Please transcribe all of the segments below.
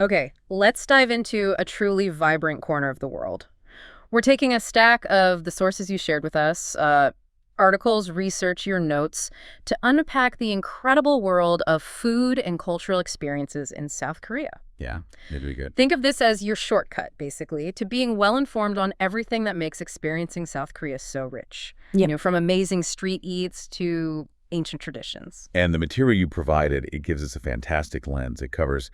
Okay, let's dive into a truly vibrant corner of the world. We're taking a stack of the sources you shared with us, articles, research, your notes, to unpack the incredible world of food and cultural experiences in South Korea. Yeah, it'd be good. Think of this as your shortcut, basically, to being well informed on everything that makes experiencing South Korea so rich. Yeah. From amazing street eats to ancient traditions. And the material you provided, it gives us a fantastic lens. It covers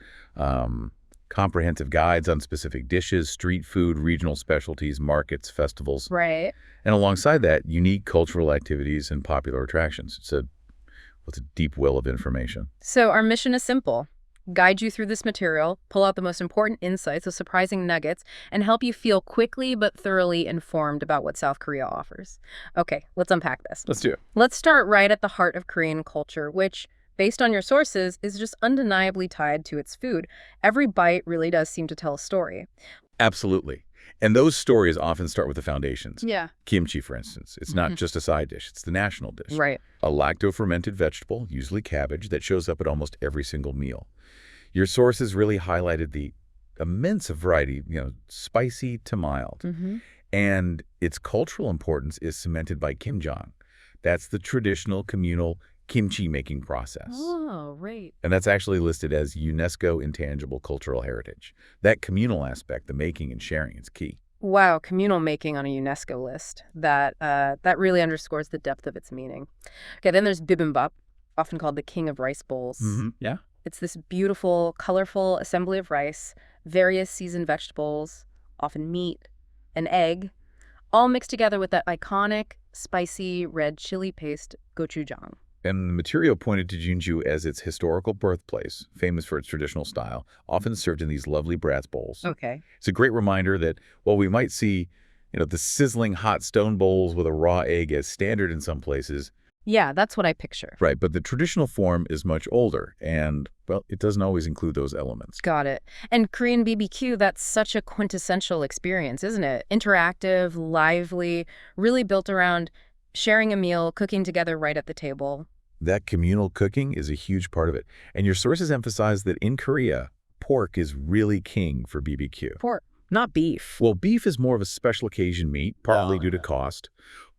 comprehensive guides on specific dishes, street food, regional specialties, markets, festivals. Right. And alongside that, unique cultural activities and popular attractions. It's a deep well of information. So our mission is simple. Guide you through this material, pull out the most important insights, the surprising nuggets, and help you feel quickly but thoroughly informed about what South Korea offers. Okay, let's unpack this. Let's do it. Let's start right at the heart of Korean culture, which, based on your sources, is just undeniably tied to its food. Every bite really does seem to tell a story. Absolutely. And those stories often start with the foundations. Yeah. Kimchi, for instance. It's not just a side dish. It's the national dish. Right. A lacto-fermented vegetable, usually cabbage, that shows up at almost every single meal. Your sources really highlighted the immense variety, spicy to mild. Mm-hmm. And its cultural importance is cemented by kimjang. That's the traditional communal kimchi-making process. Oh, right. And that's actually listed as UNESCO Intangible Cultural Heritage. That communal aspect, the making and sharing, is key. Wow, communal making on a UNESCO list. That really underscores the depth of its meaning. Okay, then there's bibimbap, often called the king of rice bowls. Yeah. It's this beautiful, colorful assembly of rice, various seasoned vegetables, often meat, an egg, all mixed together with that iconic, spicy red chili paste, gochujang. And the material pointed to Jeonju as its historical birthplace, famous for its traditional style, often served in these lovely brass bowls. Okay. It's a great reminder that while we might see, the sizzling hot stone bowls with a raw egg as standard in some places, Yeah, that's what I picture. right, but the traditional form is much older, and, well, it doesn't always include those elements. Got it. And Korean BBQ, that's such a quintessential experience, isn't it? Interactive, lively, really built around sharing a meal, cooking together right at the table. That communal cooking is a huge part of it. And your sources emphasize that in Korea, pork is really king for BBQ. Pork, not beef. Well, beef is more of a special occasion meat, partly due to cost.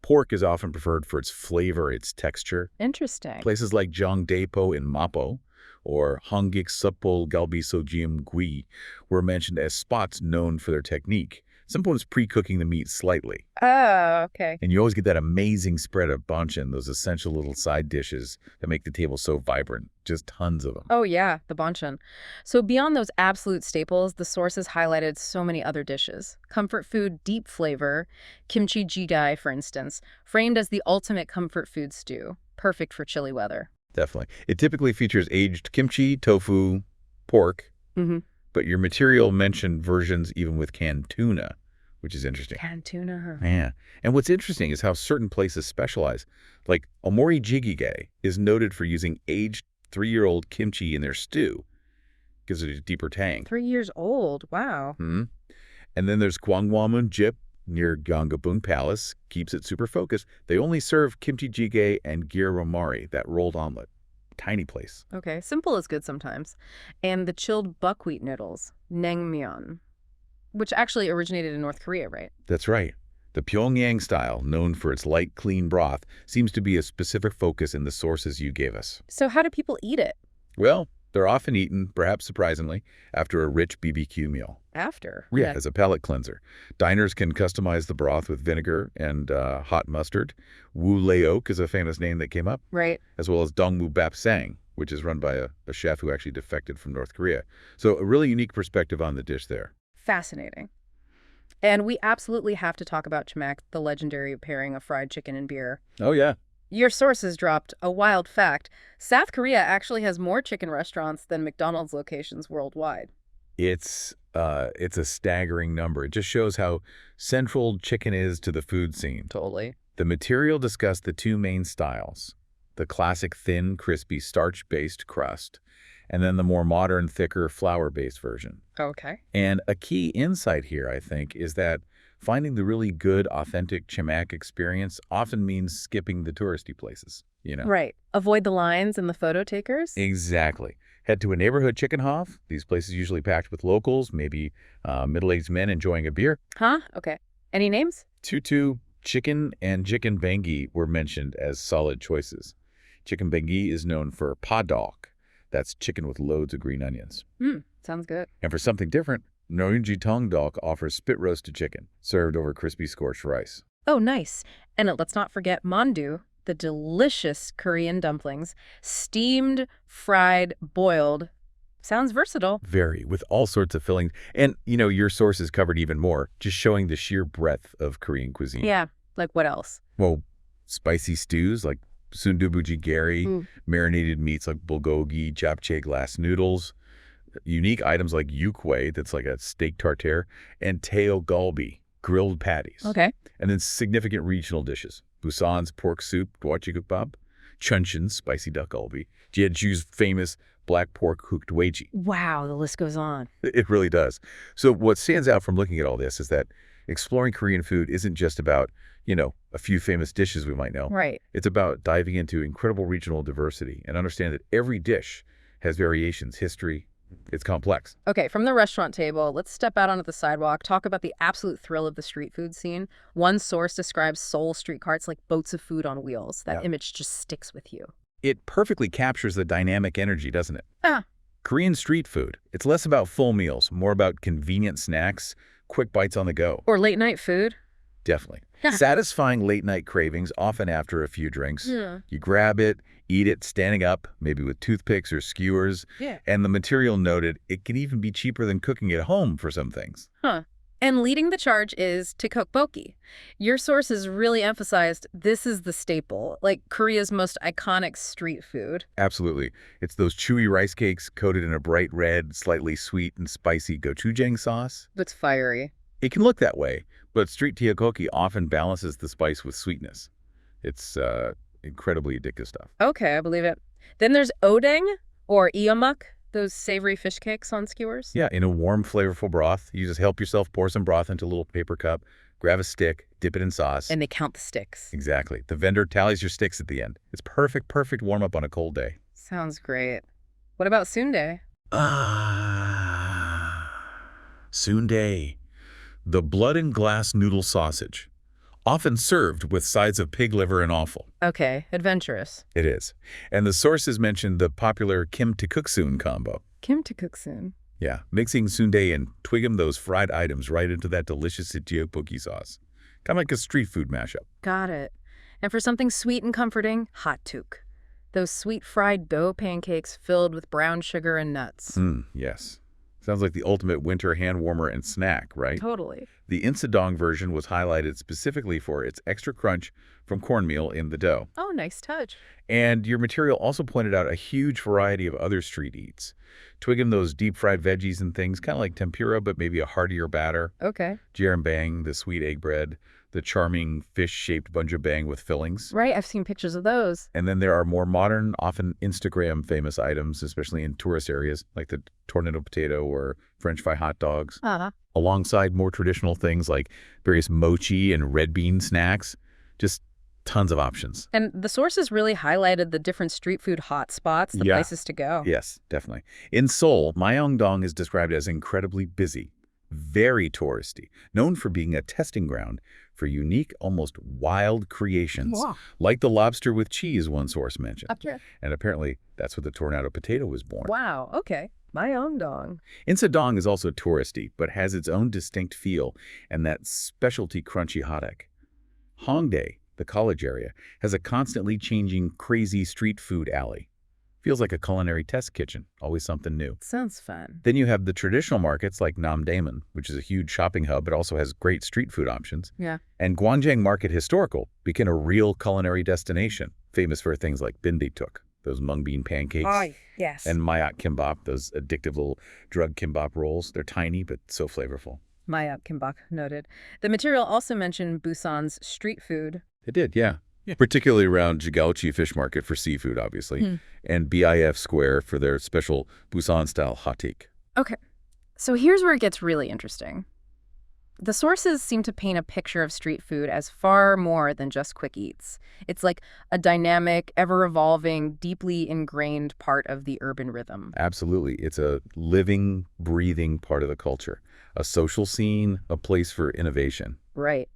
Pork is often preferred for its flavor, its texture. Interesting. Places like Jongdaepo in Mapo or Hongik Seoul Galbisojim Gui were mentioned as spots known for their technique, sometimes pre-cooking the meat slightly. Oh, okay. And you always get that amazing spread of banchan, those essential little side dishes that make the table so vibrant. Just tons of them. Oh, yeah, the banchan. So beyond those absolute staples, the sources highlighted so many other dishes. Comfort food, deep flavor, kimchi jjigae, for instance, framed as the ultimate comfort food stew, perfect for chilly weather. Definitely. It typically features aged kimchi, tofu, pork, Mm-hmm. but your material mentioned versions even with canned tuna, which is interesting. Canned tuna. Yeah. And what's interesting is how certain places specialize. Like Omori Jjigae is noted for using aged 3-year-old kimchi in their stew. Gives it a deeper tang. 3 years old. Wow. And then there's Gwanggwamun Jip near Gyeongbokgung Palace. Keeps it super focused. They only serve kimchi jjigae and gyeromari, that rolled omelet. Tiny place. Okay, simple is good sometimes. And the chilled buckwheat noodles, naengmyeon, which actually originated in North Korea, right? That's right. The Pyongyang style, known for its light, clean broth, seems to be a specific focus in the sources you gave us. So how do people eat it? Well, they're often eaten, perhaps surprisingly, after a rich BBQ meal. After? Yeah, as a palate cleanser. Diners can customize the broth with vinegar and hot mustard. Wu Leok is a famous name that came up, Right. as well as Dongmu Bapsang, which is run by a chef who actually defected from North Korea. So a really unique perspective on the dish there. Fascinating. And we absolutely have to talk about chamak, the legendary pairing of fried chicken and beer. Oh, yeah. Your sources dropped a wild fact. South Korea actually has more chicken restaurants than McDonald's locations worldwide. It's a staggering number. It just shows how central chicken is to the food scene. Totally. The material discussed the two main styles, the classic thin, crispy, starch-based crust, and then the more modern, thicker, flour-based version. Okay. And a key insight here, I think, is that finding the really good, authentic chamak experience often means skipping the touristy places, Right. Avoid the lines and the photo takers? Exactly. Head to a neighborhood chicken hof. These places usually packed with locals, maybe middle-aged men enjoying a beer. Huh? Okay. Any names? Tutu, chicken, and chicken bengi were mentioned as solid choices. Chicken bengi is known for padok. That's chicken with loads of green onions. Sounds good. And for something different, Norunji Tongdok offers spit-roasted chicken, served over crispy scorched rice. Oh, nice. And let's not forget mandu, the delicious Korean dumplings. Steamed, fried, boiled. Sounds versatile. Very, with all sorts of fillings. And, your sources covered even more, just showing the sheer breadth of Korean cuisine. Yeah, like what else? Well, spicy stews like sundubu jjigae, marinated meats like bulgogi, japchae glass noodles, unique items like yukwae, that's like a steak tartare, and teo galbi, grilled patties. Okay. And then significant regional dishes. Busan's pork soup, gwachigookbap, Chunshin's spicy duck galbi, Jeju's famous black pork hooked weji. Wow, the list goes on. It really does. So what stands out from looking at all this is that exploring Korean food isn't just about, a few famous dishes we might know. Right. It's about diving into incredible regional diversity and understand that every dish has variations, history. It's complex. Okay, from the restaurant table, let's step out onto the sidewalk, talk about the absolute thrill of the street food scene. One source describes Seoul street carts like boats of food on wheels. That image just sticks with you. It perfectly captures the dynamic energy, doesn't it? Ah. Korean street food. It's less about full meals, more about convenient snacks, quick bites on the go. Or late night food. Definitely. Satisfying late-night cravings, often after a few drinks. You grab it, eat it standing up, maybe with toothpicks or skewers. And the material noted, it can even be cheaper than cooking at home for some things. And leading the charge is tteokbokki. Your sources really emphasized this is the staple, like Korea's most iconic street food. Absolutely. It's those chewy rice cakes coated in a bright red, slightly sweet and spicy gochujang sauce. It's fiery. It can look that way, but street tteokbokki often balances the spice with sweetness. It's incredibly addictive stuff. Okay, I believe it. Then there's odeng, or ieomuk, those savory fish cakes on skewers. Yeah, in a warm, flavorful broth. You just help yourself pour some broth into a little paper cup, grab a stick, dip it in sauce. And they count the sticks. Exactly. The vendor tallies your sticks at the end. It's perfect warm-up on a cold day. Sounds great. What about sundae? Sundae. The blood and glass noodle sausage, often served with sides of pig liver and offal. Okay, adventurous. It is. And the sources mentioned the popular kim tteokguksun combo. Kim tteokguksun. Yeah, mixing sundae and twigum those fried items right into that delicious tteokbokki sauce. Kind of like a street food mashup. Got it. And for something sweet and comforting, hottuk. Those sweet fried dough pancakes filled with brown sugar and nuts. Yes. Sounds like the ultimate winter hand warmer and snack, right? Totally. The insadong version was highlighted specifically for its extra crunch from cornmeal in the dough. Oh, nice touch. And your material also pointed out a huge variety of other street eats. Twigging those deep-fried veggies and things, kind of like tempura, but maybe a heartier batter. Okay. Jjiranbang, the sweet egg bread, the charming fish-shaped bunjabang with fillings. Right, I've seen pictures of those. And then there are more modern, often Instagram-famous items, especially in tourist areas, like the tornado potato or French fry hot dogs. Alongside more traditional things like various mochi and red bean snacks. Just tons of options. And the sources really highlighted the different street food hot spots, the places to go. Yes, definitely. In Seoul, Myeongdong is described as incredibly busy, very touristy, known for being a testing ground for unique, almost wild creations, like the lobster with cheese, one source mentioned. And apparently, that's where the tornado potato was born. Wow, okay. Myeongdong. Insadong is also touristy, but has its own distinct feel and that specialty crunchy hotdog. Hongdae, the college area, has a constantly changing, crazy street food alley. Feels like a culinary test kitchen, always something new. Sounds fun. Then you have the traditional markets like Namdaemun, which is a huge shopping hub but also has great street food options. Yeah. And Gwangjang Market Historical became a real culinary destination, famous for things like bindaetuk, those mung bean pancakes. Oh, yes. And mayat kimbap, those addictive little drug kimbap rolls. They're tiny but so flavorful. Mayat kimbap, noted. The material also mentioned Busan's street food. It did, yeah. Particularly around Jigaochi Fish Market for seafood, obviously, and BIF Square for their special Busan-style hotteak. Okay, so here's where it gets really interesting. The sources seem to paint a picture of street food as far more than just quick eats. It's like a dynamic, ever-evolving, deeply ingrained part of the urban rhythm. Absolutely. It's a living, breathing part of the culture. A social scene, a place for innovation. Right.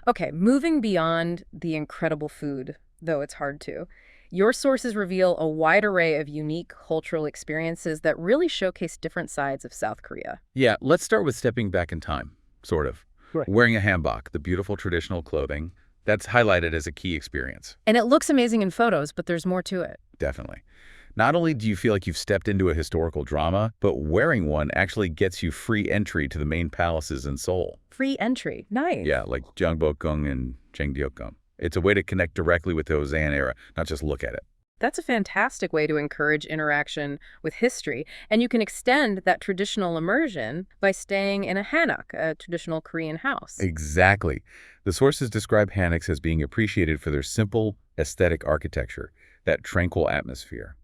Okay, moving beyond the incredible food, though it's hard to, your sources reveal a wide array of unique cultural experiences that really showcase different sides of South Korea. Yeah, let's start with stepping back in time, sort of. Right. Wearing a hanbok, the beautiful traditional clothing, that's highlighted as a key experience. And it looks amazing in photos, but there's more to it. Definitely. Not only do you feel like you've stepped into a historical drama, but wearing one actually gets you free entry to the main palaces in Seoul. Free entry. Nice. Yeah, like Gyeongbokgung and Cheongdeokgung. It's a way to connect directly with the Joseon era, not just look at it. That's a fantastic way to encourage interaction with history. And you can extend that traditional immersion by staying in a hanok, a traditional Korean house. Exactly. The sources describe hanoks as being appreciated for their simple, aesthetic architecture, that tranquil atmosphere.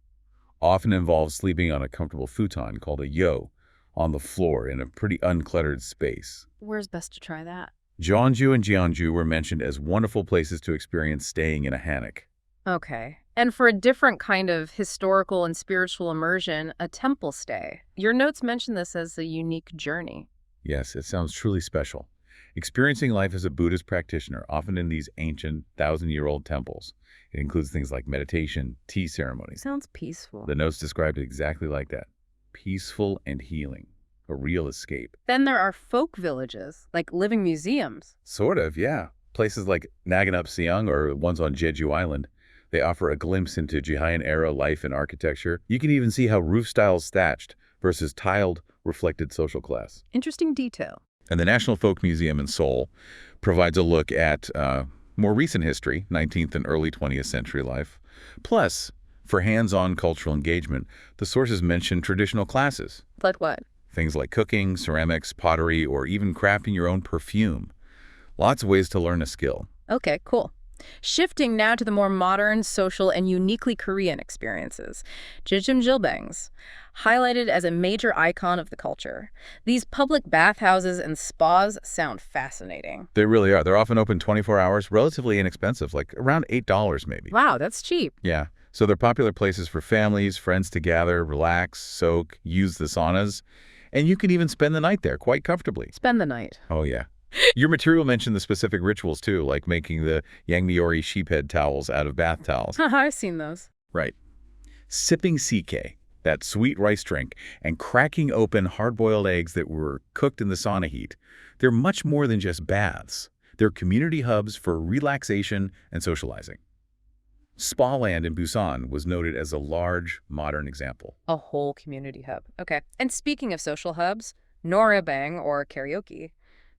Often involves sleeping on a comfortable futon called a yo on the floor in a pretty uncluttered space. Where's best to try that? Jeonju and Jeonju were mentioned as wonderful places to experience staying in a hanok. Okay. And for a different kind of historical and spiritual immersion, a temple stay. Your notes mention this as a unique journey. Yes, it sounds truly special. Experiencing life as a Buddhist practitioner, often in these ancient, thousand-year-old temples. It includes things like meditation, tea ceremonies. Sounds peaceful. The notes described it exactly like that. Peaceful and healing. A real escape. Then there are folk villages, like living museums. Sort of, yeah. Places like Naganupseong or ones on Jeju Island. They offer a glimpse into Joseon-era life and architecture. You can even see how roof styles thatched versus tiled reflected social class. Interesting detail. And the National Folk Museum in Seoul provides a look at more recent history, 19th and early 20th century life. Plus, for hands-on cultural engagement, the sources mention traditional classes. Like what? Things like cooking, ceramics, pottery, or even crafting your own perfume. Lots of ways to learn a skill. Okay, cool. Shifting now to the more modern, social, and uniquely Korean experiences. Jjimjilbangs, highlighted as a major icon of the culture. These public bathhouses and spas sound fascinating. They really are. They're often open 24 hours, relatively inexpensive, like around $8 maybe. Wow, that's cheap. Yeah. So they're popular places for families, friends to gather, relax, soak, use the saunas. And you can even spend the night there quite comfortably. Spend the night. Oh, yeah. Your material mentioned the specific rituals, too, like making the Yangmyeori sheephead towels out of bath towels. Haha, I've seen those. Right. Sipping CK, that sweet rice drink, and cracking open hard-boiled eggs that were cooked in the sauna heat. They're much more than just baths. They're community hubs for relaxation and socializing. Spa Land in Busan was noted as a large, modern example. A whole community hub. Okay. And speaking of social hubs, noraebang, or karaoke,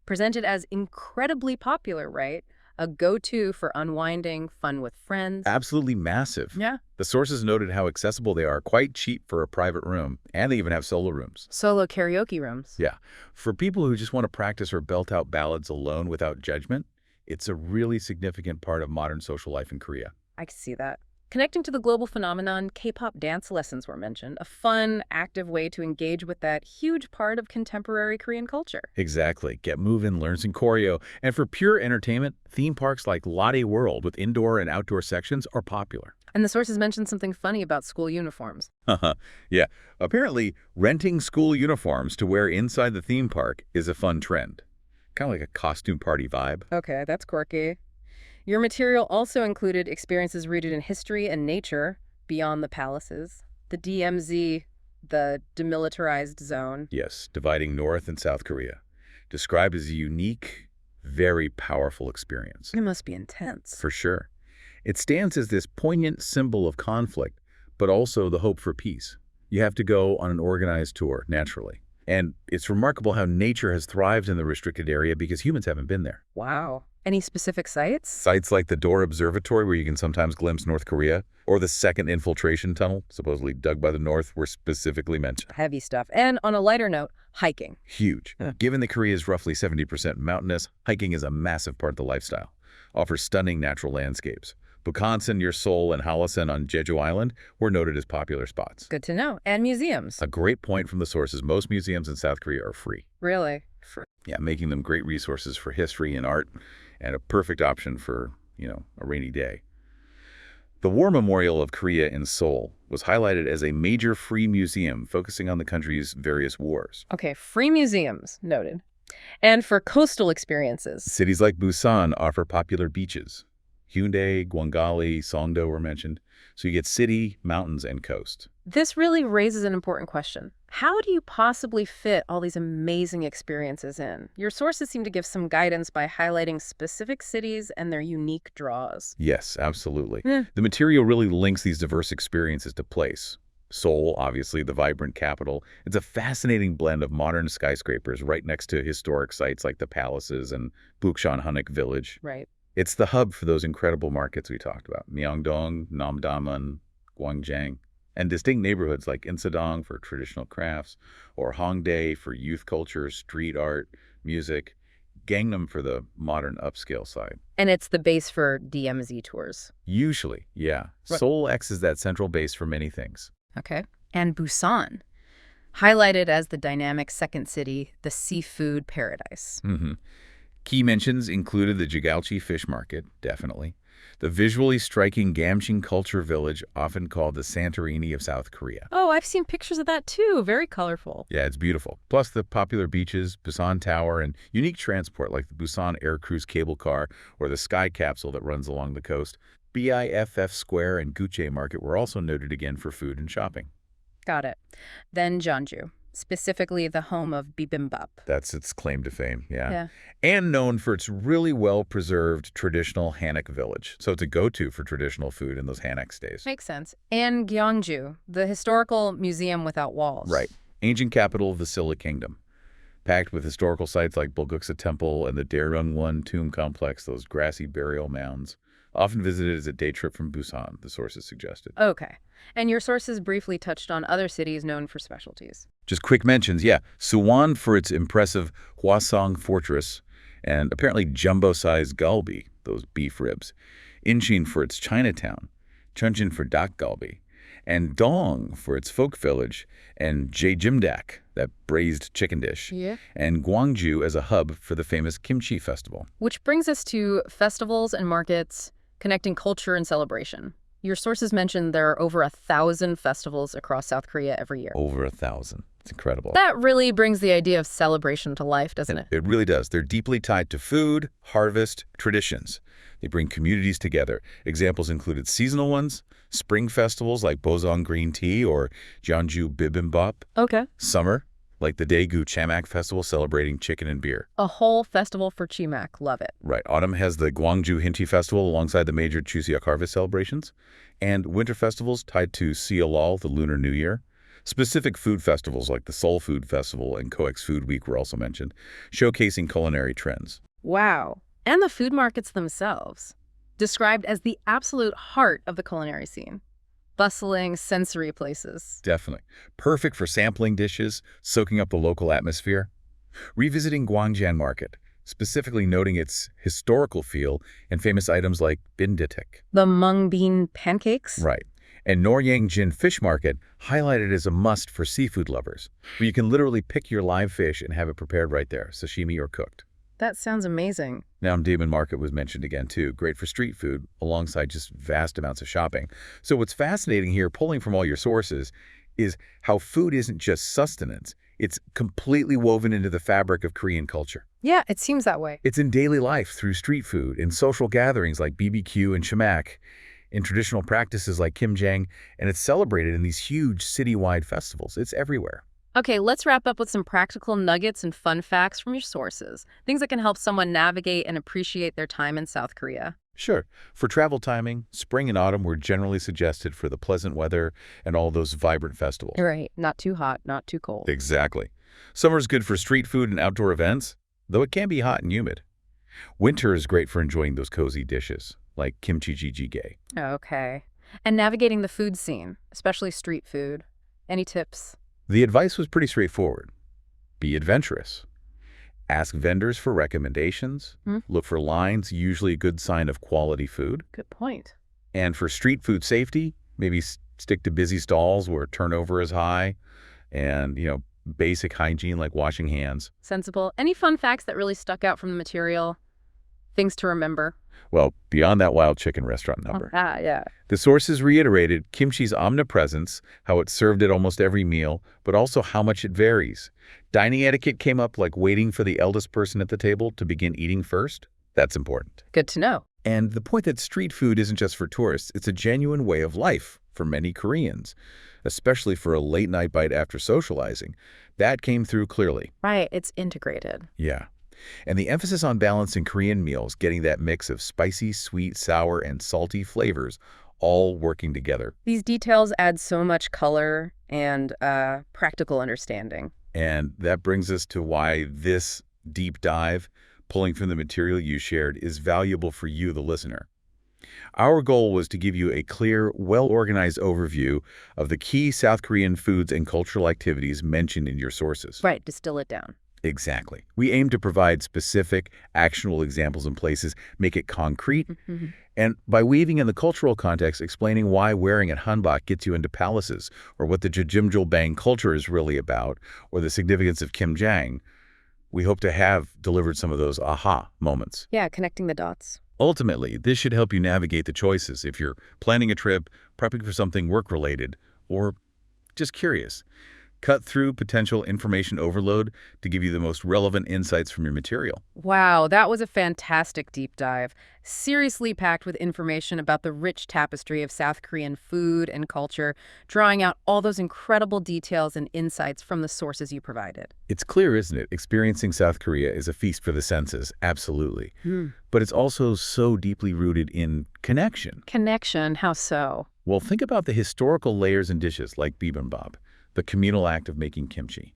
presented as incredibly popular, right? A go-to for unwinding, fun with friends. Absolutely massive. Yeah. The sources noted how accessible they are, quite cheap for a private room, and they even have solo rooms. Solo karaoke rooms. Yeah. For people who just want to practice or belt out ballads alone without judgment, it's a really significant part of modern social life in Korea. I can see that. Connecting to the global phenomenon, K-pop dance lessons were mentioned, a fun, active way to engage with that huge part of contemporary Korean culture. Exactly. Get moving, learn some choreo. And for pure entertainment, theme parks like Lotte World with indoor and outdoor sections are popular. And the sources mentioned something funny about school uniforms. Yeah. Apparently, renting school uniforms to wear inside the theme park is a fun trend. Kind of like a costume party vibe. Okay, that's quirky. Your material also included experiences rooted in history and nature beyond the palaces. The DMZ, the demilitarized zone. Yes, dividing North and South Korea. Described as a unique, very powerful experience. It must be intense. For sure. It stands as this poignant symbol of conflict, but also the hope for peace. You have to go on an organized tour, naturally. And it's remarkable how nature has thrived in the restricted area because humans haven't been there. Wow. Any specific sites? Sites like the Dor Observatory, where you can sometimes glimpse North Korea, or the second infiltration tunnel, supposedly dug by the North, were specifically mentioned. Heavy stuff. And on a lighter note, hiking. Huge. Given that Korea is roughly 70% mountainous, hiking is a massive part of the lifestyle. Offers stunning natural landscapes. Bukhansan near Seoul and Halasan on Jeju Island were noted as popular spots. Good to know. And museums. A great point from the sources. Most museums in South Korea are free. Really? Yeah, making them great resources for history and art and a perfect option for, a rainy day. The War Memorial of Korea in Seoul was highlighted as a major free museum focusing on the country's various wars. Okay, free museums, noted. And for coastal experiences. Cities like Busan offer popular beaches. Hyundai, Gwangali, Songdo were mentioned. So you get city, mountains, and coast. This really raises an important question. How do you possibly fit all these amazing experiences in? Your sources seem to give some guidance by highlighting specific cities and their unique draws. Yes, absolutely. Yeah. The material really links these diverse experiences to place. Seoul, obviously, the vibrant capital. It's a fascinating blend of modern skyscrapers right next to historic sites like the palaces and Bukchon-Hanok village. Right. It's the hub for those incredible markets we talked about, Myeongdong, Namdaemun, Gwangjang, and distinct neighborhoods like Insadong for traditional crafts, or Hongdae for youth culture, street art, music, Gangnam for the modern upscale side. And it's the base for DMZ tours. Usually, yeah. Right. Seoul acts as that central base for many things. Okay. And Busan, highlighted as the dynamic second city, the seafood paradise. Key mentions included the Jigaochi fish market, definitely. The visually striking Gamsing Culture Village, often called the Santorini of South Korea. Oh, I've seen pictures of that too. Very colorful. Yeah, it's beautiful. Plus the popular beaches, Busan Tower, and unique transport like the Busan Air Cruise cable car or the Sky Capsule that runs along the coast. BIFF Square and Gucci Market were also noted again for food and shopping. Got it. Then Jeonju, specifically the home of bibimbap. That's its claim to fame, Yeah. And known for its really well-preserved traditional Hanok village. So it's a go-to for traditional food in those Hanok stays. Makes sense. And Gyeongju, the historical museum without walls. Right. Ancient capital of the Silla Kingdom. Packed with historical sites like Bulguksa Temple and the Daeryongwon Tomb Complex, those grassy burial mounds. Often visited as a day trip from Busan, the sources suggested. Okay. And your sources briefly touched on other cities known for specialties. Just quick mentions, yeah. Suwon for its impressive Hwasong Fortress, and apparently jumbo-sized galbi, those beef ribs. Incheon for its Chinatown, Chuncheon for dak galbi, and Dong for its folk village, and Jeojimdak, that braised chicken dish, and Gwangju as a hub for the famous Kimchi Festival. Which brings us to festivals and markets connecting culture and celebration. Your sources mentioned there are over 1,000 festivals across South Korea every year. Over 1,000. It's incredible. That really brings the idea of celebration to life, doesn't it? It really does. They're deeply tied to food, harvest, traditions. They bring communities together. Examples included seasonal ones, spring festivals like Bozong Green Tea or Jeonju Bibimbap. Okay. Summer, like the Daegu Chamak Festival celebrating chicken and beer. A whole festival for chimak. Love it. Right. Autumn has the Gwangju Hinti Festival alongside the major Chuseok harvest celebrations. And winter festivals tied to Seolal, the Lunar New Year. Specific food festivals like the Seoul Food Festival and Coex Food Week were also mentioned, showcasing culinary trends. Wow. And the food markets themselves, described as the absolute heart of the culinary scene. Bustling, sensory places. Definitely. Perfect for sampling dishes, soaking up the local atmosphere. Revisiting Gwangjang Market, specifically noting its historical feel and famous items like binditik. The mung bean pancakes? Right. And Noryangjin Fish Market, highlighted as a must for seafood lovers, where you can literally pick your live fish and have it prepared right there, sashimi or cooked. That sounds amazing. Namdaemun Market was mentioned again, too. Great for street food, alongside just vast amounts of shopping. So what's fascinating here, pulling from all your sources, is how food isn't just sustenance. It's completely woven into the fabric of Korean culture. Yeah, it seems that way. It's in daily life through street food, in social gatherings like BBQ and chamak, in traditional practices like kimjang, and it's celebrated in these huge citywide festivals. It's everywhere. Okay, let's wrap up with some practical nuggets and fun facts from your sources. Things that can help someone navigate and appreciate their time in South Korea. Sure. For travel timing, spring and autumn were generally suggested for the pleasant weather and all those vibrant festivals. Right. Not too hot, not too cold. Exactly. Summer is good for street food and outdoor events, though it can be hot and humid. Winter is great for enjoying those cozy dishes, like kimchi jjigae. Okay. And navigating the food scene, especially street food. Any tips? The advice was pretty straightforward. Be adventurous. Ask vendors for recommendations. Look for lines, usually a good sign of quality food. Good point. And for street food safety, maybe stick to busy stalls where turnover is high and, basic hygiene like washing hands. Sensible. Any fun facts that really stuck out from the material? Things to remember? Well, beyond that wild chicken restaurant number. Yeah. The sources reiterated kimchi's omnipresence, how it's served at almost every meal, but also how much it varies. Dining etiquette came up like waiting for the eldest person at the table to begin eating first. That's important. Good to know. And the point that street food isn't just for tourists, it's a genuine way of life for many Koreans, especially for a late-night bite after socializing. That came through clearly. Right, it's integrated. Yeah. And the emphasis on balance in Korean meals, getting that mix of spicy, sweet, sour, and salty flavors, all working together. These details add so much color and practical understanding. And that brings us to why this deep dive, pulling from the material you shared, is valuable for you, the listener. Our goal was to give you a clear, well-organized overview of the key South Korean foods and cultural activities mentioned in your sources. Right, distill it down. Exactly. We aim to provide specific, actionable examples and places, make it concrete, and by weaving in the cultural context, explaining why wearing a hanbok gets you into palaces, or what the jjimjilbang culture is really about, or the significance of kimjang, we hope to have delivered some of those aha moments. Yeah, connecting the dots. Ultimately, this should help you navigate the choices if you're planning a trip, prepping for something work-related, or just curious. Cut through potential information overload to give you the most relevant insights from your material. Wow, that was a fantastic deep dive. Seriously packed with information about the rich tapestry of South Korean food and culture, drawing out all those incredible details and insights from the sources you provided. It's clear, isn't it? Experiencing South Korea is a feast for the senses, absolutely. But it's also so deeply rooted in connection. Connection, how so? Well, think about the historical layers and dishes like bibimbap, the communal act of making kimchi,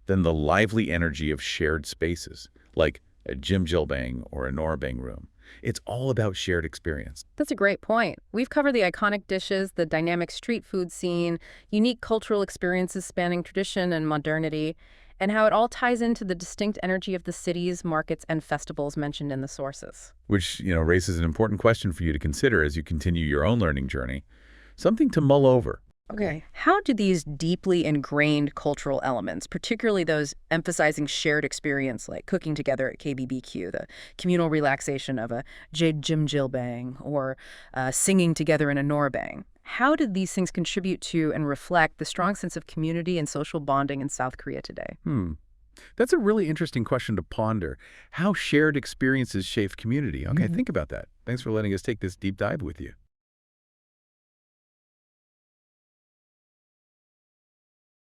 then the lively energy of shared spaces, like a jjimjilbang or a noraebang room. It's all about shared experience. That's a great point. We've covered the iconic dishes, the dynamic street food scene, unique cultural experiences spanning tradition and modernity, and how it all ties into the distinct energy of the cities, markets, and festivals mentioned in the sources. Which, raises an important question for you to consider as you continue your own learning journey. Something to mull over. Okay. How do these deeply ingrained cultural elements, particularly those emphasizing shared experience like cooking together at KBBQ, the communal relaxation of a jjimjilbang, or singing together in a noraebang, how did these things contribute to and reflect the strong sense of community and social bonding in South Korea today? That's a really interesting question to ponder. How shared experiences shape community. Okay, think about that. Thanks for letting us take this deep dive with you.